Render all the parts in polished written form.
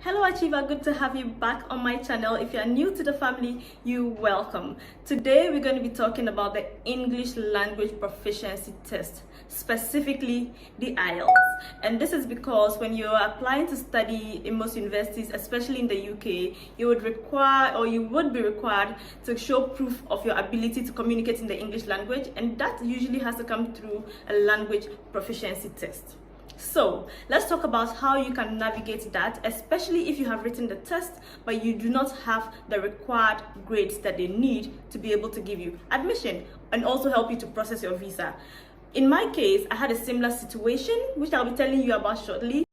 Hello Achiever, good to have you back on my channel. If you are new to the family, you welcome. Today we're going to be talking about the English language proficiency test, specifically the IELTS. And this is because when you're applying to study in most universities, especially in the UK, you would be required to show proof of your ability to communicate in the English language, and that usually has to come through a language proficiency test. So let's talk about how you can navigate that, especially if you have written the test but you do not have the required grades that they need to be able to give you admission and also help you to process your visa. In my case, I had a similar situation, which I'll be telling you about shortly.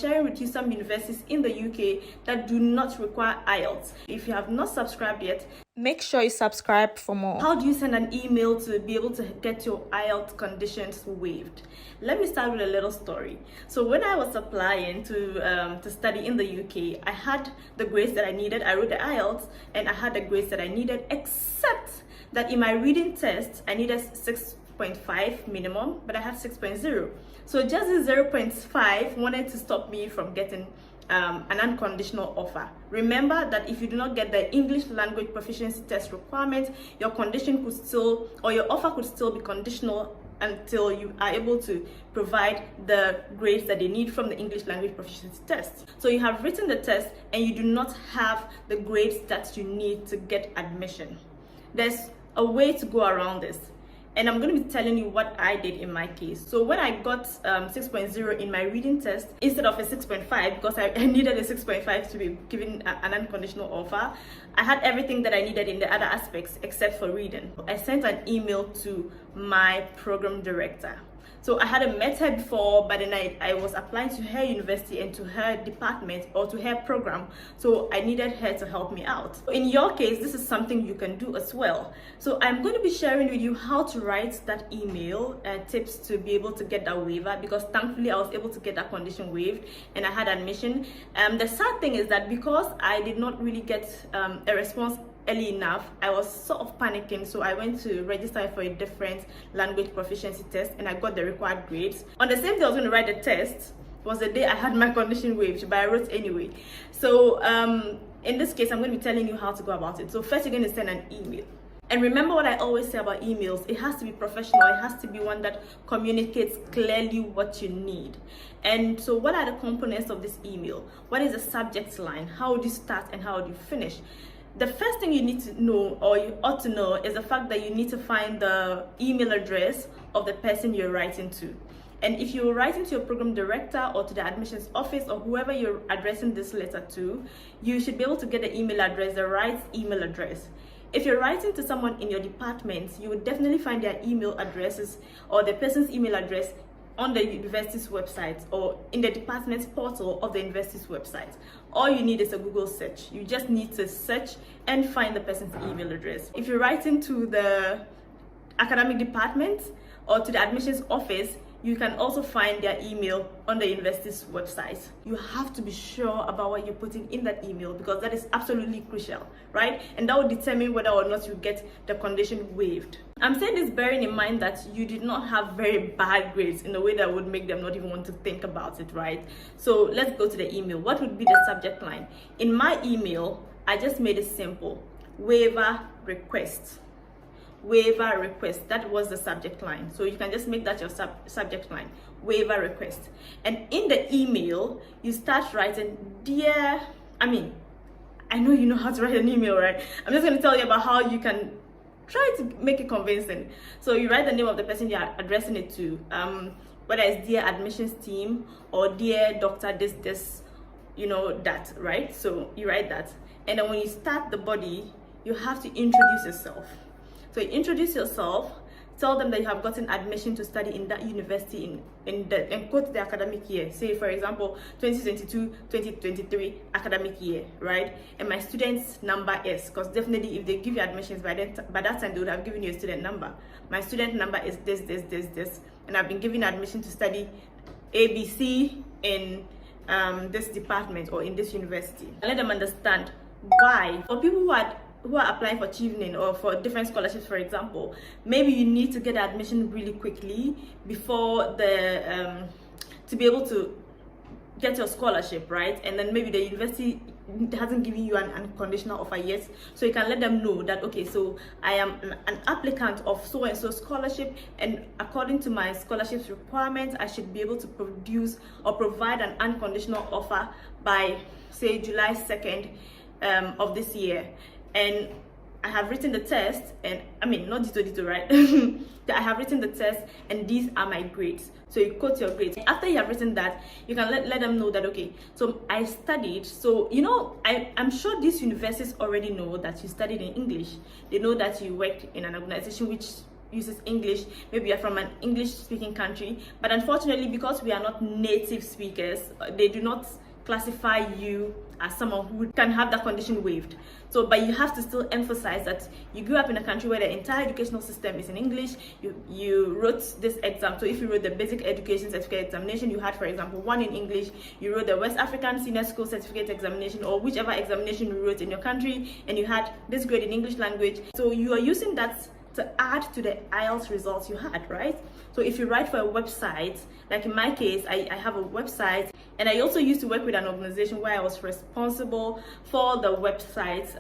Sharing with you some universities in the UK that do not require IELTS. If you have not subscribed yet, make sure you subscribe for more. How do you send an email to be able to get your IELTS conditions waived? Let me start with a little story. So when I was applying to study in the UK, I had the grades that I needed. I wrote the IELTS and I had the grades that I needed, except that in my reading test, I needed 6.5 minimum, but I had 6.0. So just the 0.5 wanted to stop me from getting an unconditional offer. Remember that if you do not get the English language proficiency test requirement, your condition could still, or your offer could still be conditional until you are able to provide the grades that they need from the English language proficiency test. So you have written the test and you do not have the grades that you need to get admission. There's a way to go around this, and I'm going to be telling you what I did in my case. So when I got 6.0 in my reading test instead of a 6.5, because I needed a 6.5 to be given an unconditional offer, I had everything that I needed in the other aspects except for reading. I sent an email to my program director. So I hadn't met her before, but then I was applying to her university and to her department or to her program. So I needed her to help me out. In your case, this is something you can do as well. So I'm going to be sharing with you how to write that email, tips to be able to get that waiver, because thankfully I was able to get that condition waived and I had admission. The sad thing is that because I did not really get a response early enough, I was sort of panicking, so I went to register for a different language proficiency test and I got the required grades. On the same day I was going to write the test was the day I had my condition waived, but I wrote anyway. So in this case, I'm going to be telling you how to go about it. So first you're going to send an email. And remember what I always say about emails, it has to be professional, it has to be one that communicates clearly what you need. And so what are the components of this email? What is the subject line? How do you start and how do you finish? The first thing you need to know, or you ought to know, is the fact that you need to find the email address of the person you're writing to. And if you're writing to your program director or to the admissions office or whoever you're addressing this letter to, you should be able to get the email address, the right email address. If you're writing to someone in your department, you would definitely find their email addresses or the person's email address on the university's website or in the department's portal of the university's website. All you need is a Google search. You just need to search and find the person's email address. If you're writing to the academic department or to the admissions office, you can also find their email on the university's website. You have to be sure about what you're putting in that email, because that is absolutely crucial, right? And that will determine whether or not you get the condition waived. I'm saying this bearing in mind that you did not have very bad grades in a way that would make them not even want to think about it, right? So let's go to the email. What would be the subject line? In my email, I just made it simple: waiver request. Waiver request. That was the subject line. So you can just make that your subject line, waiver request. And in the email, you start writing, dear, I know you know how to write an email, right? I'm just going to tell you about how you can try to make it convincing. So you write the name of the person you're addressing it to, whether it's dear admissions team or dear doctor this, that, right? So you write that. And then when you start the body, you have to introduce yourself. So you introduce yourself, tell them that you have gotten admission to study in that university and quote the academic year. Say, for example, 2022-2023 academic year, right? And my student's number is, because definitely if they give you admissions by that time, they would have given you a student number. My student number is this, and I've been given admission to study ABC in this department or in this university. And let them understand why. For people who are applying for Chevening or for different scholarships, for example, maybe you need to get admission really quickly before the to be able to get your scholarship, right? And then maybe the university hasn't given you an unconditional offer yet, so you can let them know that, okay, so I am an applicant of so and so scholarship, and according to my scholarship's requirements, I should be able to produce or provide an unconditional offer by, say, July 2nd of this year. And I have written the test, and I mean, not dito, right? I have written the test, and these are my grades. So you quote your grades. After you have written that, you can let them know that, okay, so I studied. So, you know, I'm sure these universities already know that you studied in English. They know that you worked in an organization which uses English. Maybe you're from an English-speaking country. But unfortunately, because we are not native speakers, they do not classify you as someone who can have that condition waived. So, but you have to still emphasize that you grew up in a country where the entire educational system is in English. You wrote this exam. So if you wrote the basic education certificate examination, you had, for example, one in English. You wrote the West African Senior School Certificate examination, or whichever examination you wrote in your country, and you had this grade in English language. So you are using that to add to the IELTS results you had, right? So if you write for a website, like in my case, I have a website, and I also used to work with an organization where I was responsible for the website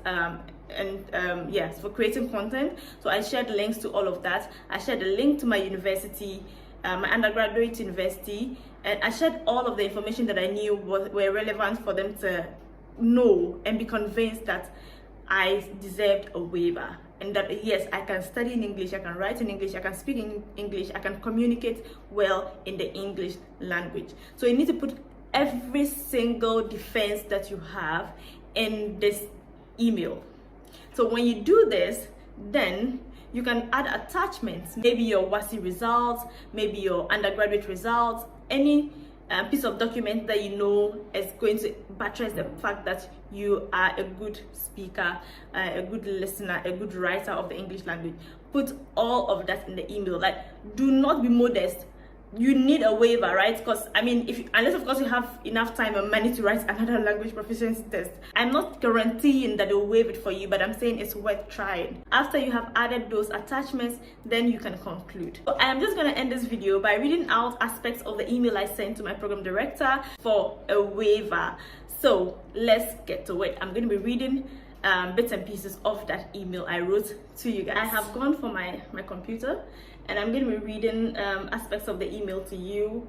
yes, for creating content. So I shared links to all of that. I shared a link to my university, my undergraduate university, and I shared all of the information that I knew were relevant for them to know and be convinced that I deserved a waiver, and that yes, I can study in English, I can write in English, I can speak in English, I can communicate well in the English language. So you need to put every single defense that you have in this email. So when you do this, then you can add attachments, maybe your WASI results, maybe your undergraduate results, any piece of document that you know is going to buttress the fact that you are a good speaker, a good listener, a good writer of the English language. Put all of that in the email. Like, do not be modest. You need a waiver, right? Because I mean, unless of course you have enough time and money to write another language proficiency test. I'm not guaranteeing that they'll waive it for you, but I'm saying it's worth trying. After you have added those attachments, then you can conclude. So I am just going to end this video by reading out aspects of the email I sent to my program director for a waiver. So let's get to it. I'm going to be reading bits and pieces of that email I wrote to you guys. I have gone for my computer, and I'm going to be reading aspects of the email to you,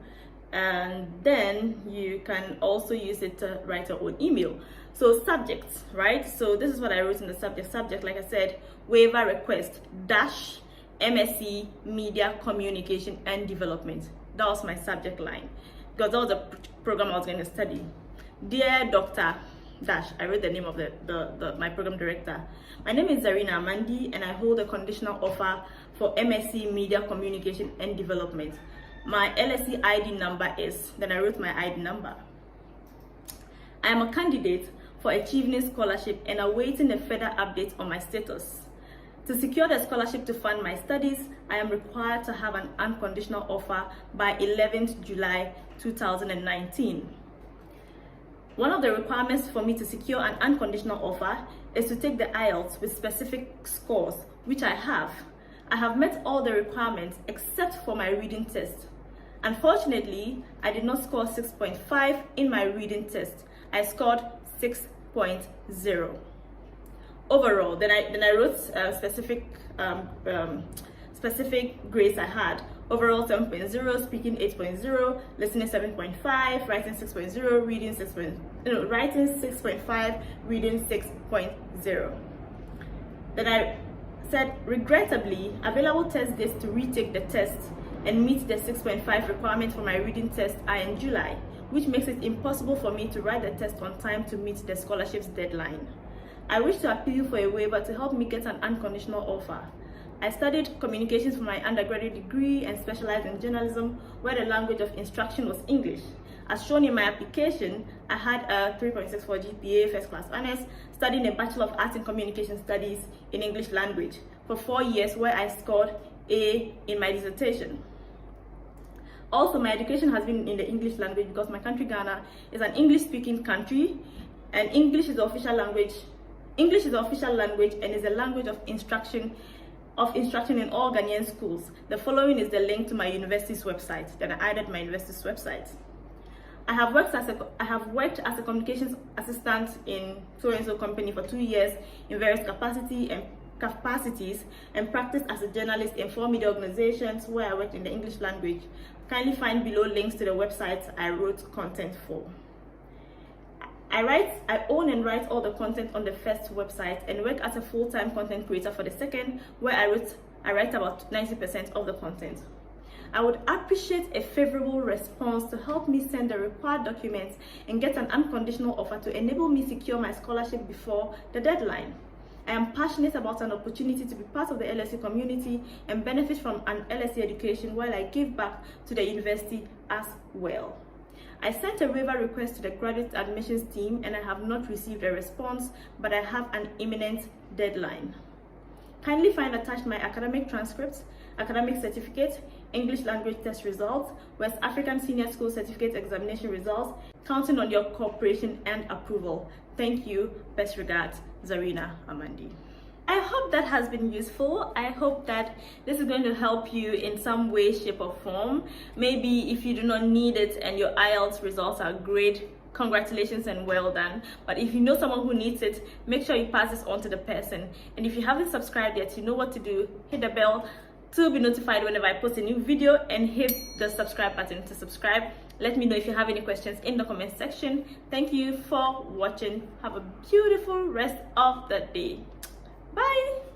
and then you can also use it to write your own email. So subjects, right? So this is what I wrote in the subject. Subject, like I said, waiver request dash MSc Media Communication and Development. That was my subject line, because that was the program I was going to study. Dear Dr. Dash, I wrote the name of my program director. My name is Zarina Amandi, and I hold a conditional offer for MSc Media Communication and Development. My LSE ID number is, then I wrote my ID number. I am a candidate for a Chevening scholarship and awaiting a further update on my status. To secure the scholarship to fund my studies, I am required to have an unconditional offer by 11th July 2019. One of the requirements for me to secure an unconditional offer is to take the IELTS with specific scores, which I have. I have met all the requirements except for my reading test. Unfortunately, I did not score 6.5 in my reading test. I scored 6.0. Overall, then I wrote specific grades I had. Overall 7.0, speaking 8.0, listening 7.5, writing 6.0, reading 6.5, reading 6.0. Then I said, regrettably, available test dates to retake the test and meet the 6.5 requirement for my reading test are in July, which makes it impossible for me to write the test on time to meet the scholarship's deadline. I wish to appeal for a waiver to help me get an unconditional offer. I studied communications for my undergraduate degree and specialized in journalism, where the language of instruction was English. As shown in my application, I had a 3.64 GPA, first class honors, studying a Bachelor of Arts in Communication Studies in English language for 4 years, where I scored A in my dissertation. Also, my education has been in the English language because my country, Ghana, is an English-speaking country, and English is the official language English is the official language and is the language of instruction in all Ghanaian schools. The following is the link to my university's website. Then I added my university's website. I have worked as a communications assistant in so-and-so company for 2 years in various capacities and practiced as a journalist in 4 media organizations where I worked in the English language. Kindly find below links to the websites I wrote content for. I own and write all the content on the first website and work as a full-time content creator for the second, where I write about 90% of the content. I would appreciate a favorable response to help me send the required documents and get an unconditional offer to enable me secure my scholarship before the deadline. I am passionate about an opportunity to be part of the LSE community and benefit from an LSE education while I give back to the university as well. I sent a waiver request to the graduate admissions team and I have not received a response, but I have an imminent deadline. Kindly find attached my academic transcripts, academic certificate, English language test results, West African Senior School Certificate Examination results, counting on your cooperation and approval. Thank you. Best regards, Zarina Amandi. I hope that has been useful. I hope that this is going to help you in some way, shape or form. Maybe if you do not need it and your IELTS results are great, congratulations and well done. But if you know someone who needs it, make sure you pass this on to the person. And if you haven't subscribed yet, you know what to do. Hit the bell to be notified whenever I post a new video and hit the subscribe button to subscribe. Let me know if you have any questions in the comment section. Thank you for watching. Have a beautiful rest of the day. Bye.